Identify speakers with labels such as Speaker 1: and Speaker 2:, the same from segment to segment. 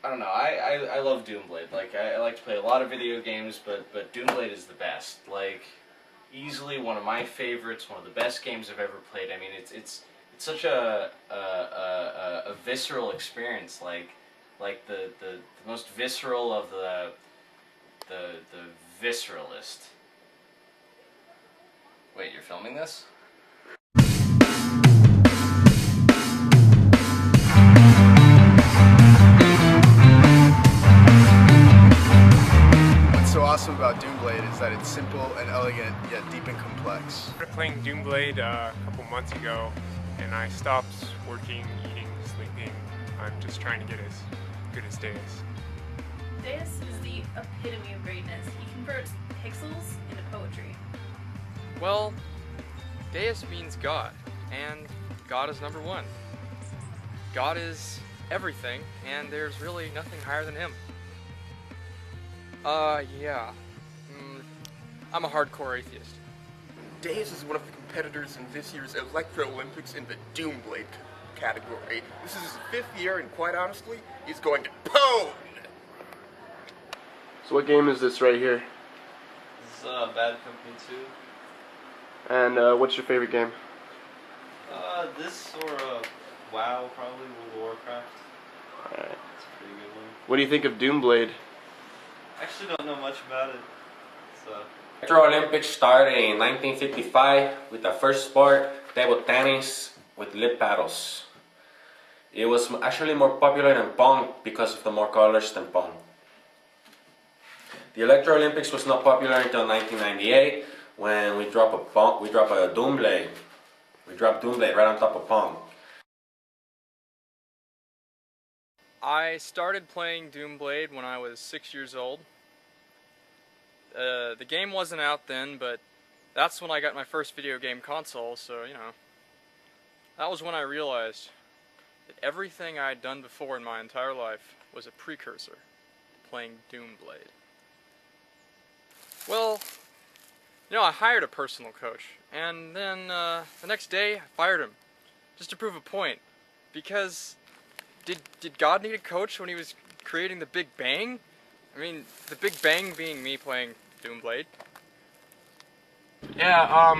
Speaker 1: I don't know. I love DoomBlade. Like I like to play a lot of video games, but DoomBlade is the best. Like easily one of my favorites. One of the best games I've ever played. I mean, it's such a visceral experience. Like the most visceral of the visceralist. Wait, you're filming this?
Speaker 2: What's so awesome about DoomBlade is that it's simple and elegant, yet deep and complex.
Speaker 3: I started playing DoomBlade a couple months ago, and I stopped working, eating, sleeping. I'm just trying to get as good as Deus.
Speaker 4: Deus is the epitome of greatness. He converts pixels into poetry.
Speaker 5: Well, Deus means God, and God is number one. God is everything, and there's really nothing higher than Him. Yeah. I'm a hardcore atheist.
Speaker 6: Deus is one of the competitors in this year's Electro Olympics in the DoomBlade category. This is his 5th year, and quite honestly, he's going to pwn!
Speaker 2: So what game is this right here?
Speaker 1: This is Bad Company 2.
Speaker 2: And what's your favorite game?
Speaker 1: This or WoW, probably World of Warcraft.
Speaker 2: Alright.
Speaker 1: It's a pretty good one.
Speaker 2: What do you think of DoomBlade?
Speaker 1: I actually don't know much about it. So.
Speaker 7: Electro Olympics started in 1955 with the first sport, table tennis with lip paddles. It was actually more popular than Pong because of the more colors than Pong. The Electro Olympics was not popular until 1998 when we dropped a DoomBlade. We dropped DoomBlade right on top of Pong.
Speaker 5: I started playing DoomBlade when I was 6 years old. The game wasn't out then, but that's when I got my first video game console, so, you know, that was when I realized that everything I had done before in my entire life was a precursor to playing DoomBlade. Well, you know, I hired a personal coach, and then the next day I fired him, just to prove a point, because did God need a coach when He was creating the Big Bang? I mean, the Big Bang being me playing DoomBlade.
Speaker 2: Yeah,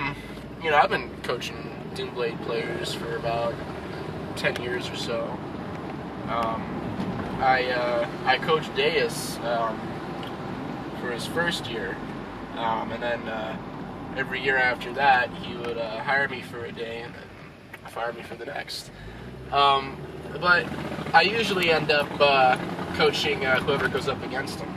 Speaker 2: you know, I've been coaching DoomBlade players for about 10 years or so. I coached Deus for his first year, and then every year after that he would hire me for a day and then fire me for the next. But I usually end up coaching whoever goes up against him.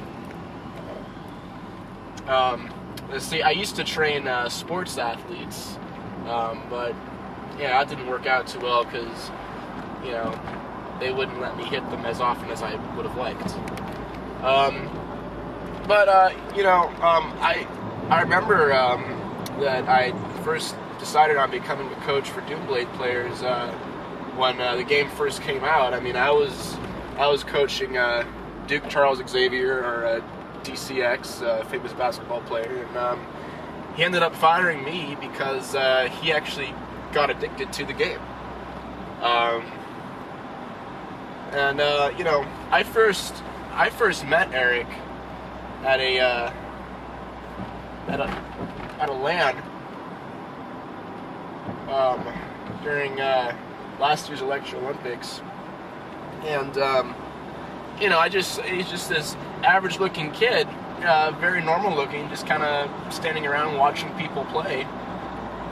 Speaker 2: Let's see, I used to train sports athletes, but yeah, that didn't work out too well because, you know, they wouldn't let me hit them as often as I would have liked. You know, I remember that I first decided on becoming a coach for DoomBlade players when the game first came out. I mean, I was coaching Duke Charles Xavier, or DCX, famous basketball player, and he ended up firing me because he actually got addicted to the game. You know, I first met Eric at a LAN during last year's Electro Olympics, and you know, he's just this average-looking kid, very normal-looking, just kind of standing around watching people play.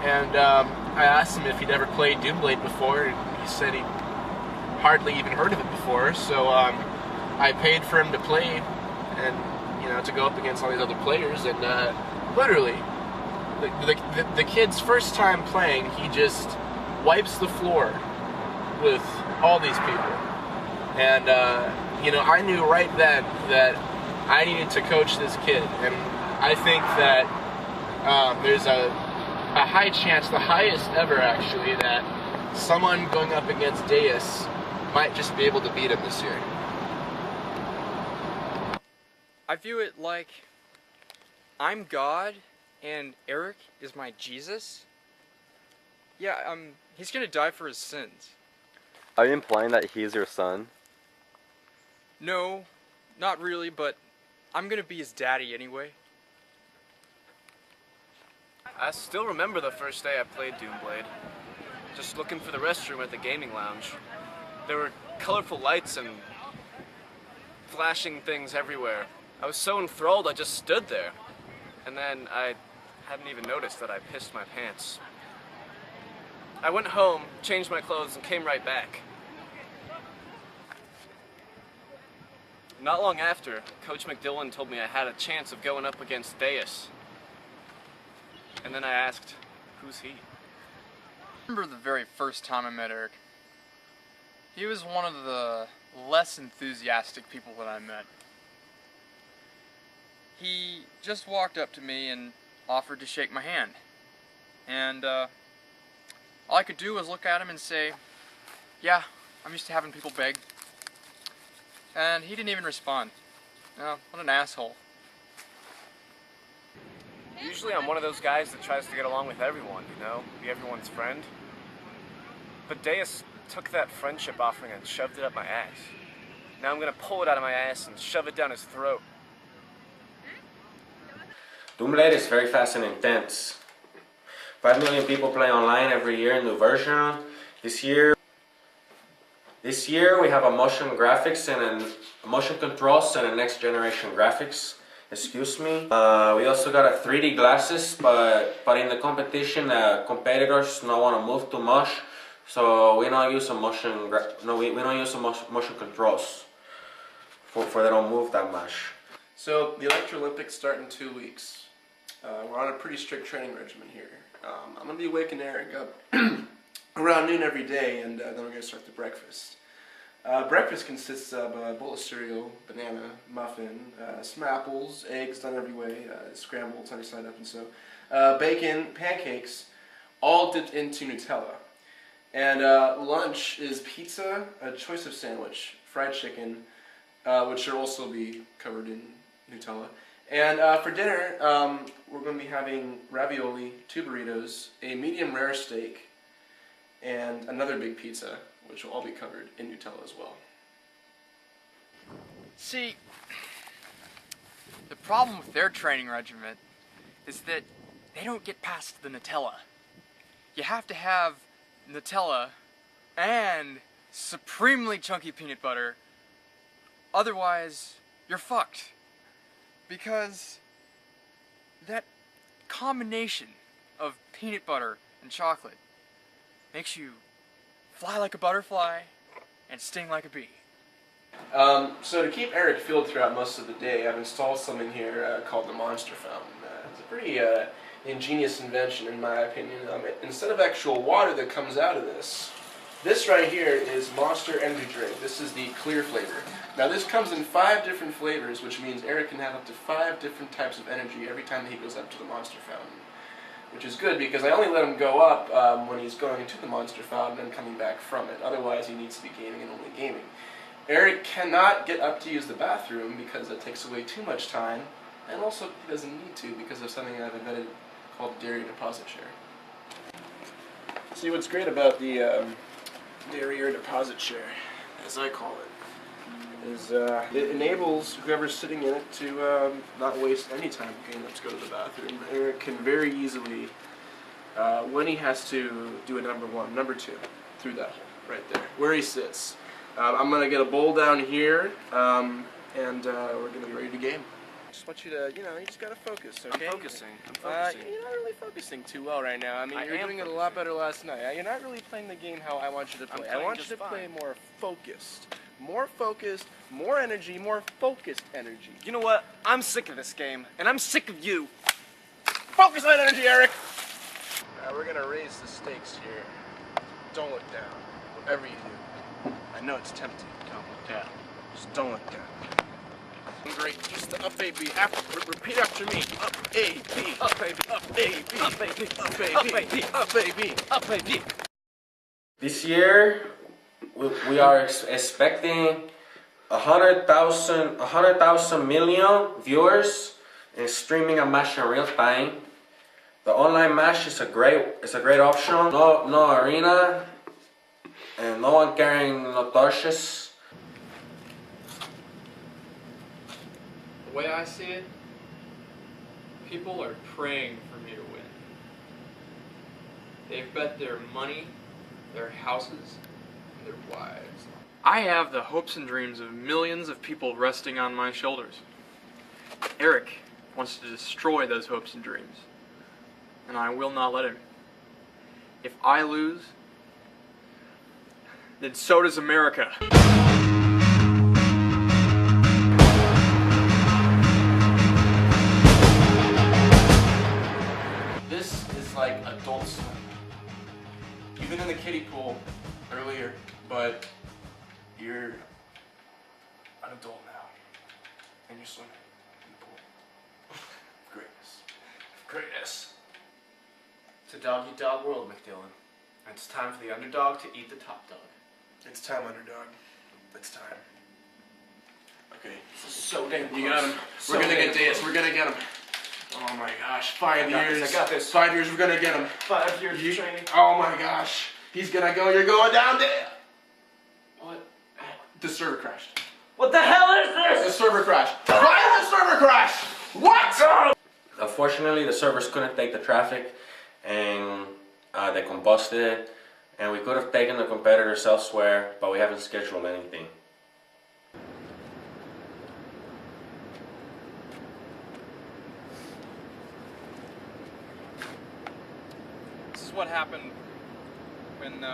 Speaker 2: And I asked him if he'd ever played DoomBlade before, and he said he'd hardly even heard of it before. So I paid for him to play, and you know, to go up against all these other players. And literally, the kid's first time playing, he just wipes the floor with all these people. And you know, I knew right then that I needed to coach this kid, and I think that there's a high chance, the highest ever actually, that someone going up against Deus might just be able to beat him this year.
Speaker 5: I view it like I'm God and Eric is my Jesus. Yeah, he's gonna die for his sins.
Speaker 8: Are you implying that he's your son?
Speaker 5: No, not really, but I'm gonna be his daddy anyway.
Speaker 8: I still remember the first day I played DoomBlade. Just looking for the restroom at the gaming lounge. There were colorful lights and flashing things everywhere. I was so enthralled I just stood there. And then I hadn't even noticed that I pissed my pants. I went home, changed my clothes, and came right back. Not long after, Coach McDillon told me I had a chance of going up against Deus. And then I asked, who's he?
Speaker 5: I remember the very first time I met Eric. He was one of the less enthusiastic people that I met. He just walked up to me and offered to shake my hand. And all I could do was look at him and say, yeah, I'm used to having people beg. And he didn't even respond. Oh, what an asshole.
Speaker 8: Usually I'm one of those guys that tries to get along with everyone, you know? Be everyone's friend. But Deus took that friendship offering and shoved it up my ass. Now I'm gonna pull it out of my ass and shove it down his throat.
Speaker 7: DoomBlade is very fast and intense. 5 million people play online every year, new version. This year we have a motion graphics and a motion controls and a next generation graphics. Excuse me. We also got a 3D glasses, but in the competition, competitors don't want to move too much, so we don't use a motion. We don't use a motion controls for they don't move that much.
Speaker 2: So the Electro Olympics start in 2 weeks. We're on a pretty strict training regimen here. I'm going to be waking Eric up around noon every day, and then we're going to start the breakfast. Breakfast consists of a bowl of cereal, banana, muffin, some apples, eggs done every way, scrambled, sunny side up and so, bacon, pancakes, all dipped into Nutella. And lunch is pizza, a choice of sandwich, fried chicken, which will also be covered in Nutella. And for dinner, we're going to be having ravioli, 2 burritos, a medium rare steak, and another big pizza, which will all be covered in Nutella as well.
Speaker 5: See, the problem with their training regimen is that they don't get past the Nutella. You have to have Nutella and supremely chunky peanut butter, otherwise you're fucked. Because that combination of peanut butter and chocolate makes you fly like a butterfly and sting like a bee.
Speaker 2: So to keep Eric filled throughout most of the day, I've installed something here called the Monster Fountain. It's a pretty ingenious invention in my opinion. Instead of actual water that comes out of this right here is Monster Energy Drink. This is the clear flavor. Now this comes in 5 different flavors, which means Eric can have up to 5 different types of energy every time that he goes up to the Monster Fountain. Which is good because I only let him go up when he's going into the Monster Fountain and coming back from it. Otherwise he needs to be gaming and only gaming. Eric cannot get up to use the bathroom because it takes away too much time, and also he doesn't need to because of something I've invented called the Derriere Deposit Chair. See, what's great about the Derriere Deposit Chair, as I call it, is it enables whoever's sitting in it to not waste any time getting up to go to the bathroom. Eric can very easily, when he has to do a number 1, number 2, through that hole, right there, where he sits. I'm going to get a bowl down here, and we're going to be ready to game. I just want you to, you just got to focus, okay?
Speaker 8: I'm focusing.
Speaker 2: You're not really focusing too well right now. I mean, you were doing it a lot better last night. You're not really playing the game how I want you to play. I want you to play more focused. More focused, more energy, more focused energy.
Speaker 8: You know what? I'm sick of this game, and I'm sick of you.
Speaker 2: Focus on energy, Eric! We're going to raise the stakes here. Don't look down. Whatever you do. I know it's tempting. Don't look down. Just don't look down. Great. Just the up A, B. Repeat after me. Up A, B. Up A, B. Up A, B. Up A, B. Up A, B. Up A, B. Up A, B.
Speaker 7: This year, we are expecting 100,000 million viewers and streaming a match in real time. The online match is a great option. No arena and no one carrying no torches.
Speaker 5: The way I see it, people are praying for me to win. They've bet their money, their houses, and their wives. I have the hopes and dreams of millions of people resting on my shoulders. Eric wants to destroy those hopes and dreams, and I will not let him. If I lose, then so does America.
Speaker 2: This is like adult swim. You've been in the kiddie pool earlier, but you're an adult now. And you're swimming in the pool. Greatness. Greatness.
Speaker 8: It's a dog-eat-dog world, McDillon. And it's time for the underdog to eat the top dog.
Speaker 2: It's time, underdog. It's time. Okay.
Speaker 8: This is so damn close.
Speaker 2: You got him. We're gonna get Deus. We're gonna get him. Oh my gosh. 5 years.
Speaker 8: I got this.
Speaker 2: 5 years. We're gonna get him.
Speaker 8: 5 years of training.
Speaker 2: Oh my gosh. He's gonna go. You're going down there. What? The server crashed.
Speaker 8: What the hell is
Speaker 2: The
Speaker 8: this?
Speaker 2: server crashed. Why did the server crash? What?
Speaker 7: Unfortunately, the servers couldn't take the traffic, and they combusted, and we could have taken the competitors elsewhere, but we haven't scheduled anything.
Speaker 5: This is what happened when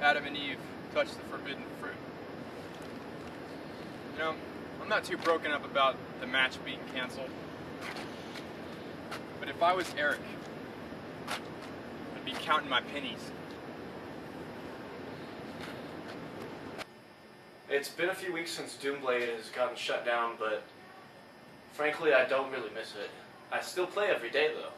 Speaker 5: Adam and Eve touched the forbidden fruit. You know, I'm not too broken up about the match being canceled. But if I was Eric, I'd be counting my pennies.
Speaker 8: It's been a few weeks since DoomBlade has gotten shut down, but frankly, I don't really miss it. I still play every day, though.